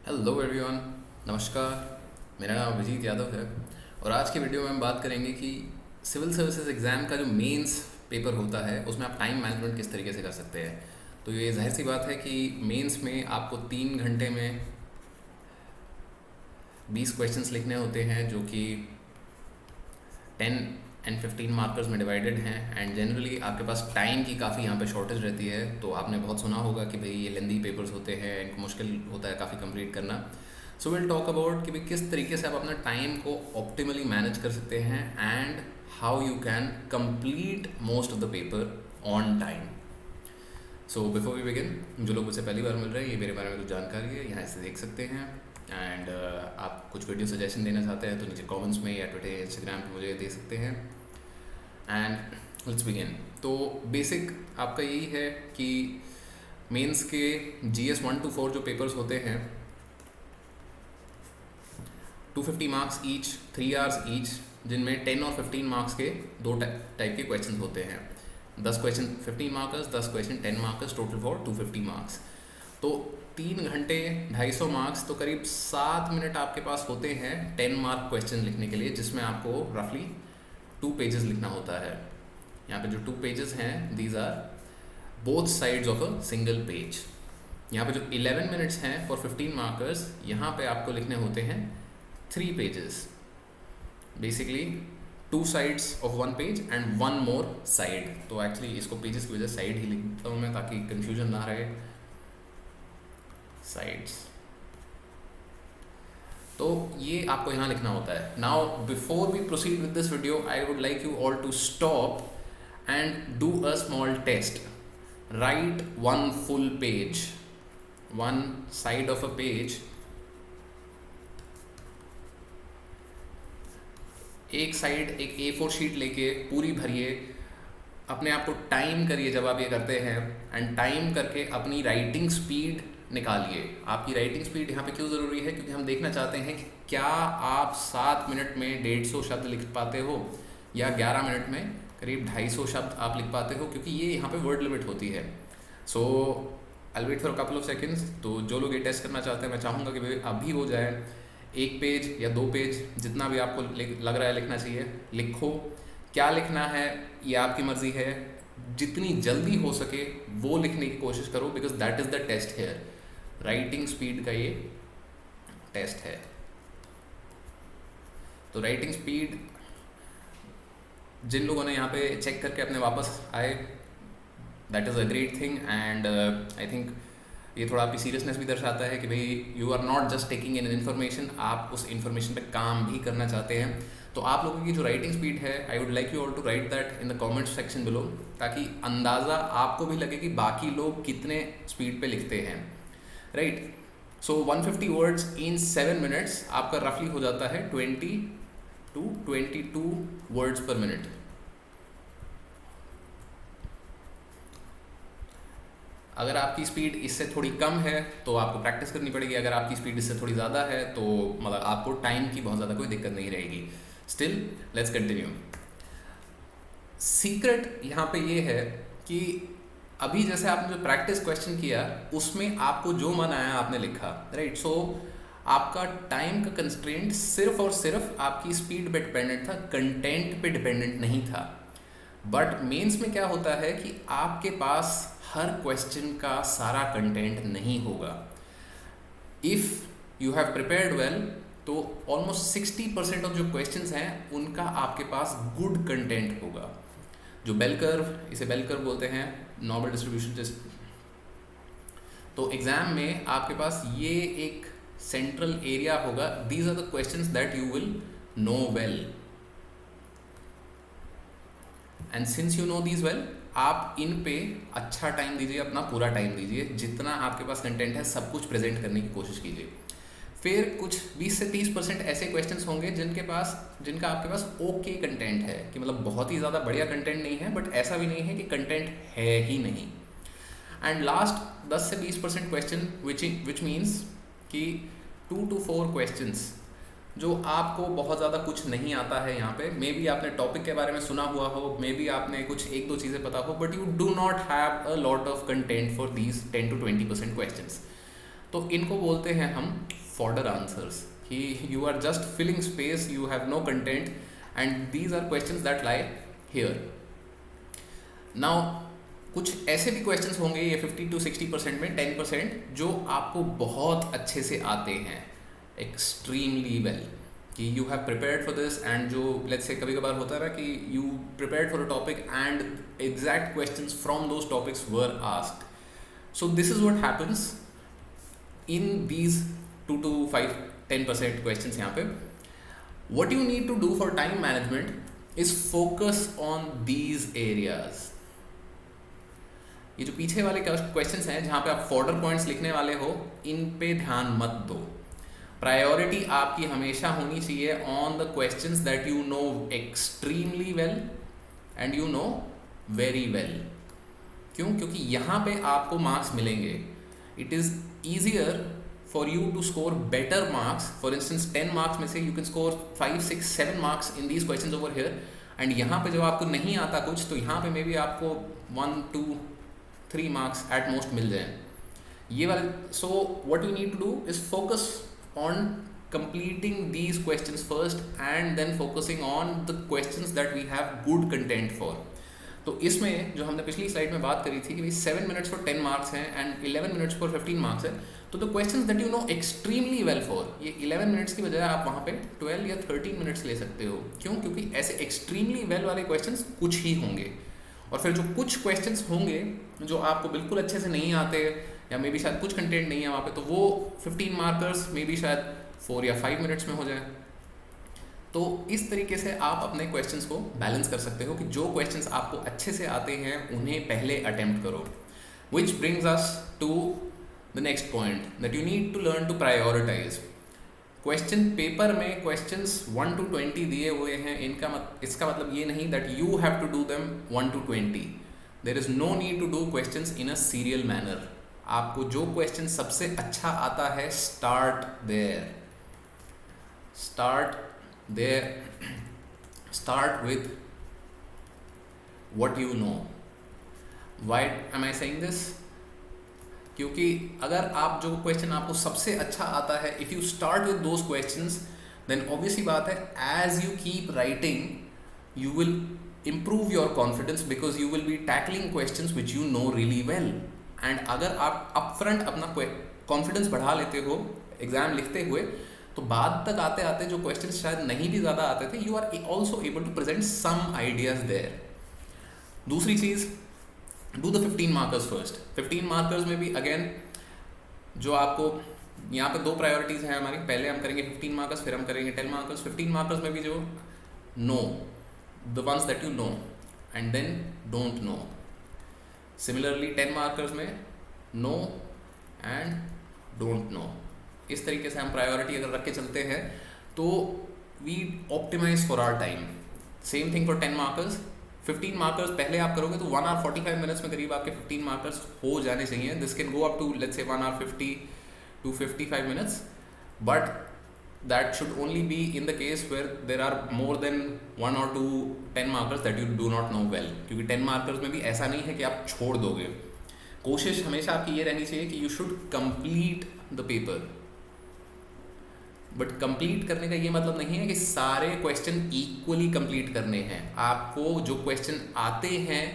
Hello everyone. नमस्कार। मेरा नाम अभिजीत यादव है और आज की वीडियो में हम बात करेंगे कि सिविल सर्विसेज एग्ज़ाम का जो मेंस पेपर होता है उसमें आप टाइम मैनेजमेंट किस तरीके से कर सकते हैं। तो ये जाहिर सी बात है कि मेंस में आपको 3 घंटे में 20 क्वेश्चंस लिखने होते हैं जो कि 10 and 15 मार्कर्स में डिवाइडेड हैं। एंड जनरली आपके पास टाइम की काफ़ी यहाँ पे शॉर्टेज रहती है। तो आपने बहुत सुना होगा कि भाई ये लेंदी पेपर्स होते हैं, इनको मुश्किल होता है काफ़ी कंप्लीट करना। सो विल टॉक अबाउट कि भाई किस तरीके से आप अपना टाइम को ऑप्टिमली मैनेज कर सकते हैं and how you can complete most of the paper on time. So before we begin, जो लोग मुझसे पहली बार मिल रहे हैं, ये मेरे बारे में कुछ जानकारी है, यहाँ से देख सकते हैं। एंड आप कुछ वीडियो सजेशन देना चाहते हैं तो नीचे कमेंट्स में या ट्विटर इंस्टाग्राम पे मुझे दे सकते हैं। And let's begin. तो बेसिक आपका यही है कि मेंस के GS 1 to 4 जो पेपर्स होते हैं 250 मार्क्स ईच, 3 आवर्स ईच, जिनमें 10 और 15 मार्क्स के दो टाइप के क्वेश्चन होते हैं। 10 question 15 markers, 10 question 10 markers, total for 250 marks. तो 3 घंटे 250 मार्क्स, तो करीब 7 मिनट आपके पास होते हैं 10 मार्क क्वेश्चन लिखने के लिए, जिसमें आपको रफली 2 पेजेस लिखना होता है। यहाँ पे जो 2 पेजेस हैं, these are both sides of a single page. यहाँ पे जो 11 मिनट्स हैं फॉर 15 मार्कर्स, यहाँ पे आपको लिखने होते हैं 3 pages, basically 2 sides of 1 page and 1 more side. तो एक्चुअली इसको पेजेस की वजह साइड ही लिखता हूँ मैं, ताकि कंफ्यूजन ना रहे। साइड्स, तो ये आपको यहाँ लिखना होता है। Now before we proceed with this video, I would like you all to stop and do a small test. Write 1 full page, 1 side of a page। एक साइड एक A4 शीट लेके पूरी भरिए, अपने आप को टाइम करिए जब आप ये करते हैं, एंड टाइम करके अपनी राइटिंग स्पीड निकालिए। आपकी राइटिंग स्पीड यहाँ पे क्यों ज़रूरी है? क्योंकि हम देखना चाहते हैं कि क्या आप 7 मिनट में 150 शब्द लिख पाते हो या 11 मिनट में करीब 250 शब्द आप लिख पाते हो, क्योंकि ये यहाँ पे वर्ड लिमिट होती है। So I wait for couple of seconds. तो जो लोग ये टेस्ट करना चाहते हैं, मैं चाहूँगा कि भाई अभी हो जाए। 1 पेज या 2 पेज, जितना भी आपको लग रहा है लिखना चाहिए, लिखो। क्या लिखना है ये आपकी मर्ज़ी है, जितनी जल्दी हो सके वो लिखने की कोशिश करो, because that is the test here. Writing speed का ये टेस्ट है। तो राइटिंग स्पीड जिन लोगों ने यहाँ पे चेक करके अपने वापस आए, that is a great thing. And I think ये थोड़ा आपकी सीरियसनेस भी दर्शाता है कि भाई you are not just taking in information, आप उस इन्फॉर्मेशन पे काम भी करना चाहते हैं। तो आप लोगों की जो राइटिंग स्पीड है, I would like you all to write that in the comment section below, ताकि अंदाज़ा आपको भी लगे कि बाकी लोग कितने स्पीड पे लिखते हैं। Right. So 150 words in 7 minutes आपका रफली हो जाता है 20 to 22 वर्ड्स पर मिनट। अगर आपकी स्पीड इससे थोड़ी कम है तो आपको प्रैक्टिस करनी पड़ेगी। अगर आपकी स्पीड इससे थोड़ी ज़्यादा है तो मतलब आपको टाइम की बहुत ज़्यादा कोई दिक्कत नहीं रहेगी। Still let's continue. सीक्रेट यहाँ पे ये है कि अभी जैसे आपने जो प्रैक्टिस क्वेश्चन किया, उसमें आपको जो मन आया आपने लिखा। राइट। सो आपका टाइम का कंस्ट्रेंट सिर्फ और सिर्फ आपकी स्पीड पे डिपेंडेंट था, कंटेंट पे डिपेंडेंट नहीं था। बट मेंस में क्या होता है कि आपके पास हर क्वेश्चन का सारा कंटेंट नहीं होगा। If you have prepared well, तो ऑलमोस्ट 60% ऑफ जो क्वेश्चंस हैं उनका आपके पास गुड कंटेंट होगा। जो बेल कर्व, इसे बेल कर्व बोलते हैं, नॉर्मल डिस्ट्रीब्यूशन टेस्ट। तो एग्जाम में आपके पास ये एक सेंट्रल एरिया होगा। These are the questions that you will know well, and since you know these well, आप इन पे अच्छा टाइम दीजिए, अपना पूरा टाइम दीजिए। जितना आपके पास कंटेंट है सब कुछ प्रेजेंट करने की कोशिश कीजिए। फिर कुछ 20 से 30% ऐसे क्वेश्चंस होंगे जिनका आपके पास ओके कंटेंट है, कि मतलब बहुत ही ज़्यादा बढ़िया कंटेंट नहीं है, बट ऐसा भी नहीं है कि कंटेंट है ही नहीं। एंड लास्ट 10 से 20% क्वेश्चन विच मीन्स कि 2 to 4 क्वेश्चंस जो आपको बहुत ज़्यादा कुछ नहीं आता है। यहाँ पे मे बी आपने टॉपिक के बारे में सुना हुआ हो, मे बी आपने कुछ 1-2 चीज़ें पता हो, but you do not have a lot of content for these 10 to 20% questions. तो इनको बोलते हैं हम फॉर्डर आंसर्स, कि you are just filling space, you have no content, and these are questions that lie here. Now कुछ ऐसे भी questions होंगे ये 50 to 60% में 10% जो आपको बहुत अच्छे से आते हैं, एक्सट्रीमली वेल, कि you have prepared for this, and जो लेट्स से कभी कभार होता है ना कि you prepared for a topic and exact questions from those topics were asked. So this is what happens in these 2 to 5-10% questions. यहाँ पे what you need to do for time management is focus on these areas. ये जो पीछे वाले questions हैं जहाँ पे आप फॉर्डर पॉइंट्स लिखने वाले हो, इन पे ध्यान मत दो. प्रायोरिटी आपकी हमेशा होनी चाहिए on the questions that you know extremely well and you know very well. क्यों? क्योंकि यहाँ पे आपको मार्क्स मिलेंगे. It is easier for you to score better marks. For instance 10 marks में से you can score 5, 6, 7 marks in these questions over here, and यहाँ पे जब आपको नहीं आता कुछ तो यहाँ पे मे बी आपको 1, 2, 3 मार्क्स एट मोस्ट मिल जाए ये वाले. So what you need to do is focus on completing these questions first and then focusing on the questions that we have good content for. तो इसमें जो हमने पिछली स्लाइड में बात करी थी कि भाई 7 minutes for 10 marks हैं and 11 minutes for 15 marks है, तो the questions that you know extremely well for, ये 11 minutes की बजाय आप वहाँ पे 12 या 13 minutes ले सकते हो. क्यों? क्योंकि ऐसे extremely well वाले questions कुछ ही होंगे, और फिर जो कुछ क्वेश्चंस होंगे जो आपको बिल्कुल अच्छे से नहीं आते या मे बी शायद कुछ कंटेंट नहीं है वहाँ पे, तो वो 15 मार्कर्स मे बी शायद 4 या 5 मिनट्स में हो जाए. तो इस तरीके से आप अपने क्वेश्चंस को बैलेंस कर सकते हो कि जो क्वेश्चंस आपको अच्छे से आते हैं उन्हें पहले अटेम्प्ट करो. Which brings us to the next point that you need to learn to prioritise. Question paper में क्वेश्चंस 1 to 20 दिए हुए हैं, इसका मतलब ये नहीं that you have to do them 1 to 20. There is no need to do questions in a serial manner. आपको जो क्वेश्चन सबसे अच्छा आता है, start there. Start with what you know. Why am I saying this? क्योंकि अगर आप जो क्वेश्चन आपको सबसे अच्छा आता है, if you start with those questions, then obviously बात है as you keep writing you will improve your confidence because you will be tackling questions which you know really well. And अगर आप upfront अपना कॉन्फिडेंस बढ़ा लेते हो exam लिखते हुए, तो बाद तक आते आते जो क्वेश्चंस शायद नहीं भी ज़्यादा आते थे, you are also able to present some ideas there. दूसरी चीज़, do the 15 markers first. 15 markers में भी अगेन जो आपको यहाँ पे 2 प्रायोरिटीज़ हैं हमारी. पहले हम करेंगे 15 मार्कर्स, फिर हम करेंगे 10 मार्कर्स. 15 मार्कर्स में भी जो know the ones that you know and then don't know. Similarly 10 markers में नो एंड डोंट नो. इस तरीके से हम प्रायोरिटी अगर रख के चलते हैं तो we optimise for our time. Same thing for 10 markers. 15 markers पहले आप करोगे तो 1 hour 45 minutes में करीब आपके 15 मार्कर्स हो जाने चाहिए. This can go up to let's say 1 hour 50 to 55 minutes, but that should only be in the case where there are more than 1 or 2 10 markers that you do not know well. क्योंकि 10 markers में भी ऐसा नहीं है कि आप छोड़ दोगे. कोशिश हमेशा आपकी ये रहनी चाहिए कि you should complete the paper. But complete करने का ये मतलब नहीं है कि सारे क्वेश्चन इक्वली कंप्लीट करने हैं. आपको जो क्वेश्चन आते हैं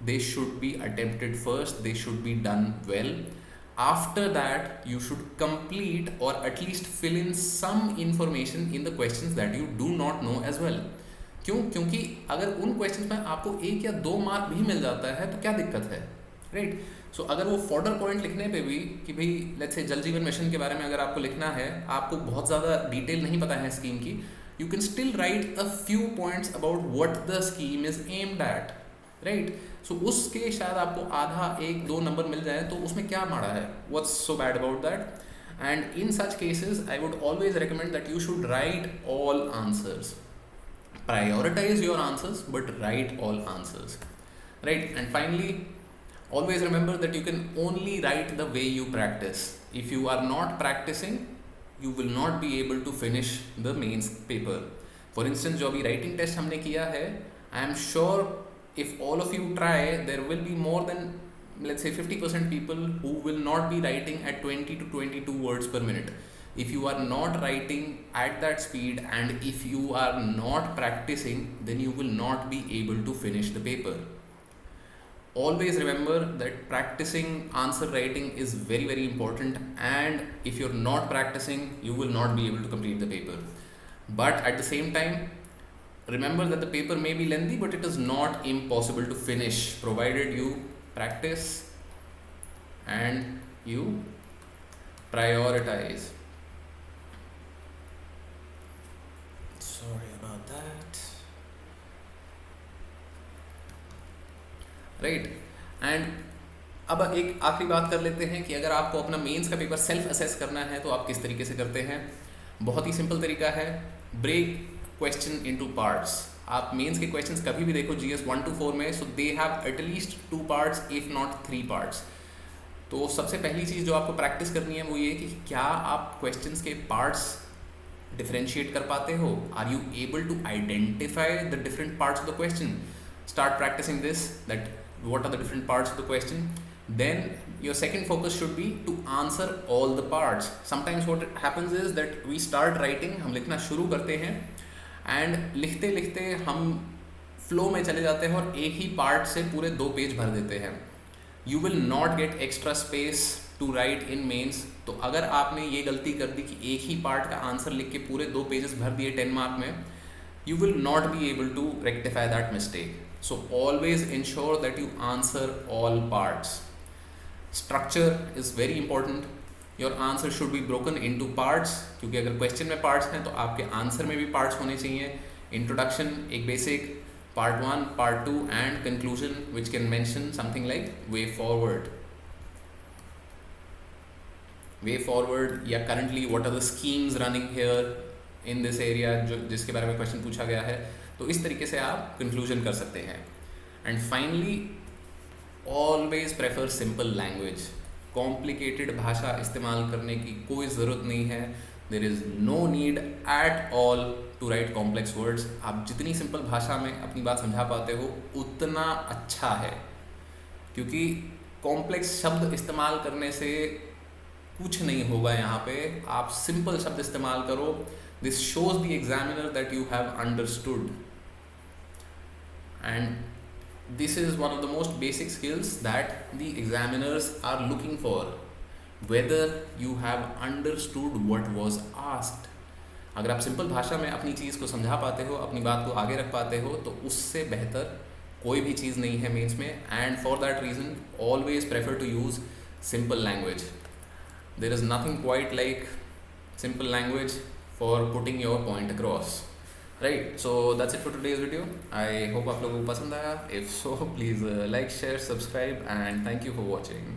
they should be attempted first, they should be done well. After that you should complete or at least fill in some information in the questions that you do not know as well. क्यों? क्योंकि अगर उन questions में आपको 1 या 2 mark भी मिल जाता है तो क्या दिक्कत है, राइट? सो अगर वो फॉर्डर पॉइंट लिखने पे भी कि भाई लेट्स से जल जीवन मिशन के बारे में अगर आपको लिखना है, आपको बहुत ज़्यादा डिटेल नहीं पता है स्कीम की, you can still write a few points about what the scheme is aimed at, right? So उसके शायद आपको आधा 1-2 नंबर मिल जाए तो उसमें क्या माड़ा है, what's so bad about that? And in such cases I would always recommend that you should write all answers. Prioritise your answers but write all answers, right? And finally always remember that you can only write the way you practice. If you are not practicing, you will not be able to finish the mains paper. For instance, जो अभी writing test हमने किया है, I am sure if all of you try, there will be more than let's say 50% people who will not be writing at 20 to 22 words per minute. If you are not writing at that speed and if you are not practicing, then you will not be able to finish the paper. Always remember that practicing answer writing is very, very important, and if you're not practicing, you will not be able to complete the paper. But at the same time, remember that the paper may be lengthy, but it is not impossible to finish, provided you practice and you prioritize. Sorry about that. Right and अब एक आखिरी बात कर लेते हैं कि अगर आपको अपना मेंस का पेपर सेल्फ असेस करना है तो आप किस तरीके से करते हैं. बहुत ही सिंपल तरीका है. Break question into parts. आप मेंस के क्वेश्चंस कभी भी देखो GS 1 to 4 में, so they have at least 2 parts if not 3 parts. तो सबसे पहली चीज़ जो आपको प्रैक्टिस करनी है वो ये कि क्या आप क्वेश्चंस के पार्ट्स डिफरेंशिएट कर पाते हो. Are you able to identify the different parts of the question. Start practicing this, that what are the different parts of the question. Then your second focus should be to answer all the parts. Sometimes what happens is that we start writing, हम लिखना शुरू करते हैं and लिखते लिखते हम flow में चले जाते हैं और एक ही पार्ट से पूरे 2 पेज भर देते हैं. You will not get extra space to write in mains. तो अगर आपने ये गलती कर दी कि एक ही पार्ट का आंसर लिख के पूरे 2 पेजेस भर दिए 10 मार्क में, you will not be able to rectify that mistake. So always ensure that you answer all parts. Structure is very important. Your answer should be broken into parts, क्योंकि अगर question में parts हैं तो आपके answer में भी parts होने चाहिए. इंट्रोडक्शन एक basic, part 1, part 2 and conclusion which can mention something like way forward. Way forward या currently what are the schemes running here in this area, जो जिसके बारे में क्वेश्चन पूछा गया है. तो इस तरीके से आप कंक्लूजन कर सकते हैं. And finally always prefer simple language. Complicated भाषा इस्तेमाल करने की कोई ज़रूरत नहीं है. There is no need at all to write complex words. आप जितनी सिंपल भाषा में अपनी बात समझा पाते हो उतना अच्छा है, क्योंकि कॉम्प्लेक्स शब्द इस्तेमाल करने से कुछ नहीं होगा. यहाँ पे आप सिंपल शब्द इस्तेमाल करो. This shows the examiner that you have understood, and this is one of the most basic skills that the examiners are looking for, whether you have understood what was asked. अगर आप simple भाषा में अपनी चीज़ को समझा पाते हो, अपनी बात को आगे रख पाते हो, तो उससे बेहतर कोई भी चीज़ नहीं है मेंस में. And for that reason always prefer to use simple language. There is nothing quite like simple language for putting your point across. Right, so that's it for today's video. I hope आप लोगों को पसंद आया. If so, please like, share, subscribe and thank you for watching.